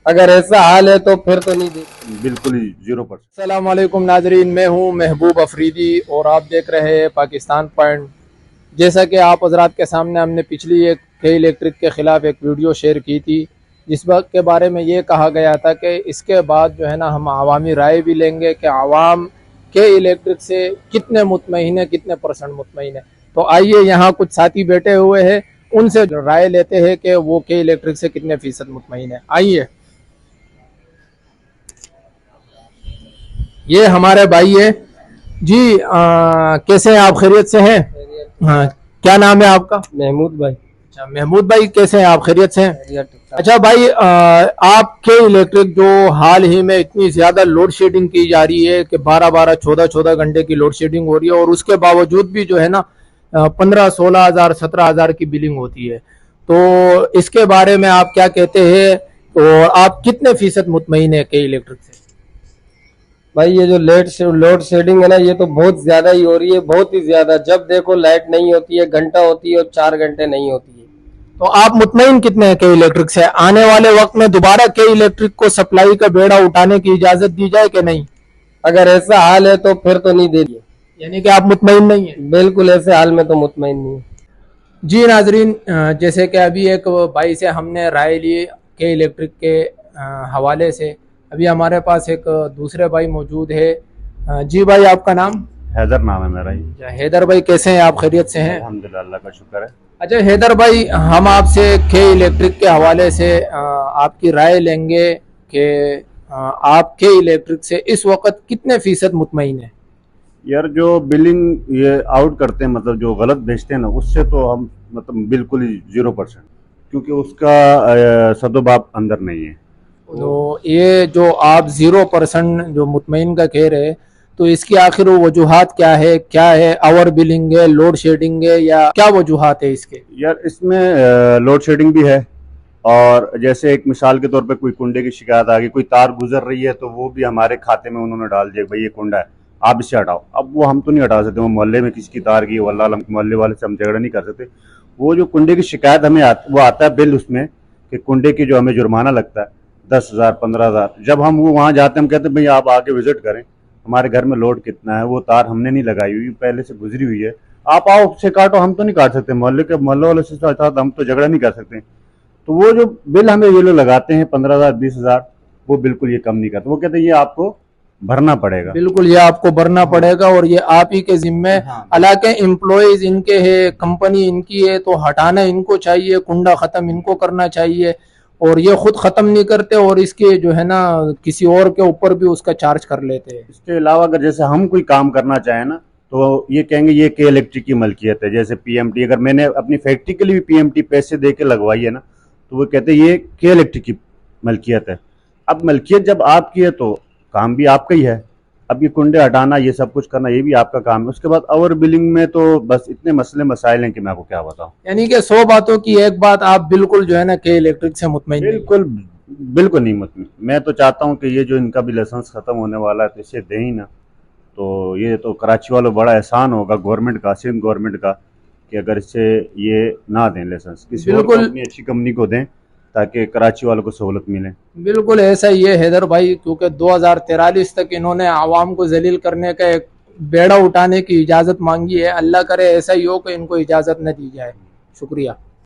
अगर ऐसा हाल है तो फिर तो नहीं दे। बिल्कुल ही 0%। अस्सलाम वालेकुम नाजरीन, मैं हूं महबूब अफरीदी और आप देख रहे हैं पाकिस्तान पॉइंट। जैसा कि आप हजरात के सामने हमने पिछली एक के इलेक्ट्रिक के ख़िलाफ़ एक वीडियो शेयर की थी, जिस वक्त के बारे में ये कहा गया था कि इसके बाद जो है ना हम आवामी राय भी लेंगे कि आवाम के इलेक्ट्रिक से कितने मुतमईन है, कितने परसेंट मुतमईन है। तो आइए यहाँ कुछ साथी बैठे हुए हैं, उनसे राय लेते हैं कि वो के इलेक्ट्रिक से कितने फ़ीसद मुतमईन है। आइए, ये हमारे भाई है जी। कैसे हैं आप, खैरियत से हैं? हाँ, क्या नाम है आपका? महमूद भाई। अच्छा महमूद भाई, कैसे हैं आप, खैरियत से हैं? अच्छा भाई, आपके इलेक्ट्रिक जो हाल ही में इतनी ज्यादा लोड शेडिंग की जा रही है कि 12-12 14-14 घंटे की लोड शेडिंग हो रही है, और उसके बावजूद भी जो है ना 15-16 हजार 17 हजार की बिलिंग होती है। तो इसके बारे में आप क्या कहते हैं, और आप कितने फीसद मुतमईन है के इलेक्ट्रिक से? भाई ये जो लोड शेडिंग है ना, ये तो बहुत ज्यादा ही हो रही है, बहुत ही ज्यादा। जब देखो लाइट नहीं होती है, घंटा होती है और 4 घंटे नहीं होती है। तो आप मुतमईन कितने हैं के इलेक्ट्रिक से? आने वाले वक्त में दोबारा के इलेक्ट्रिक को सप्लाई का बेड़ा उठाने की इजाजत दी जाए कि नहीं? अगर ऐसा हाल है तो फिर तो नहीं दे दिए। यानी कि आप मुतमईन नहीं है? बिल्कुल ऐसे हाल में तो मुतमईन नहीं है। जी नाजरीन, जैसे कि अभी एक भाई से हमने राय ली के इलेक्ट्रिक के हवाले से, अभी हमारे पास एक दूसरे भाई मौजूद है। जी भाई, आपका नाम? हैदर नाम है मेरा ही। अच्छा, हैदर भाई, कैसे हैं आप, खैरियत से हैं? अल्हम्दुलिल्लाह, अल्लाह का शुक्र है। अच्छा हैदर भाई, हम आपसे के इलेक्ट्रिक के हवाले से आपकी राय लेंगे कि आप के इलेक्ट्रिक से इस वक्त कितने फीसद मुतमईन है? यार जो बिलिंग ये आउट करते हैं, मतलब जो गलत भेजते हैं ना, उससे तो हम मतलब बिल्कुल ही 0%, क्योंकि उसका सदुभाव अंदर नहीं है। तो ये जो आप 0% जो मुतमईन का कह रहे हैं, तो इसकी आखिर वजूहात क्या है? क्या है, आवर बिलिंग है, लोड शेडिंग है, या क्या वजूहात है इसके? यार इसमें लोड शेडिंग भी है, और जैसे एक मिसाल के तौर पे कोई कुंडे की शिकायत आ गई, कोई तार गुजर रही है, तो वो भी हमारे खाते में उन्होंने डाल दिया, भाई ये कुंडा है, आप इसे हटाओ। अब वो हम तो नहीं हटा सकते, वो मोहल्ले में किसी की तार की, वल्लाह अलम, मोहल्ले वाले से हम झगड़ा नहीं कर सकते। वो जो कुंडे की शिकायत हमें वो आता है बिल उसमें, कि कुंडे की जो हमें जुर्माना लगता है 10,000 15,000। जब हम वो वहाँ जाते हैं, हम कहते हैं भाई आप आके विजिट करें, हमारे घर में लोड कितना है, वो तार हमने नहीं लगाई हुई, पहले से गुजरी हुई है, आप आओ उससे काटो। हम तो नहीं काट सकते, मोहल्ले वाले से साथ हम तो झगड़ा नहीं कर सकते। तो वो जो बिल हमें ये लोग लगाते हैं 15,000 20,000, वो बिल्कुल ये कम नहीं करते। वो कहते हैं ये आपको भरना पड़ेगा। बिल्कुल, ये आपको भरना पड़ेगा और ये आप ही के जिम्मे। हाँ। हालांकि एम्प्लॉयज इनके है, कंपनी इनकी है, तो हटाना इनको चाहिए, कुंडा खत्म इनको करना चाहिए, और ये खुद खत्म नहीं करते, और इसके जो है ना किसी और के ऊपर भी उसका चार्ज कर लेते हैं। इसके अलावा अगर जैसे हम कोई काम करना चाहें ना, तो ये कहेंगे ये के इलेक्ट्रिक की मलकियत है। जैसे पीएमटी, अगर मैंने अपनी फैक्ट्री के लिए भी पीएमटी पैसे दे के लगवाई है ना, तो वो कहते हैं ये के इलेक्ट्रिक की मलकियत है। अब मलकियत जब आपकी है तो काम भी आपका ही है। अब ये कुंडे हटाना, ये सब कुछ करना, ये भी आपका काम है। उसके बाद ओवर बिलिंग में तो बस इतने मसले मसाइल हैं कि मैं आपको क्या बताऊं। यानी कि 100 बातों की एक बात, आप बिल्कुल जो है ना के इलेक्ट्रिक से मुतमईन नहीं। बिल्कुल बिल्कुल नहीं मतलब। मैं तो चाहता हूं कि ये जो इनका भी लाइसेंस खत्म होने वाला है, तो इसे दें ही ना। तो ये तो कराची वालों बड़ा एहसान होगा गवर्नमेंट का, सिंध गवर्नमेंट का, कि अगर इससे ये ना दें लाइसेंस, किसी और बिल्कुल कंपनी, अच्छी कंपनी को दें, ताकि कराची वालों को सहूलत मिले। बिल्कुल ऐसा ही है हैदर भाई, क्योंकि 2043 तक इन्होंने आवाम को जलील करने का एक बेड़ा उठाने की इजाजत मांगी है। अल्लाह करे ऐसा ही हो कि इनको इजाजत न दी जाए। शुक्रिया।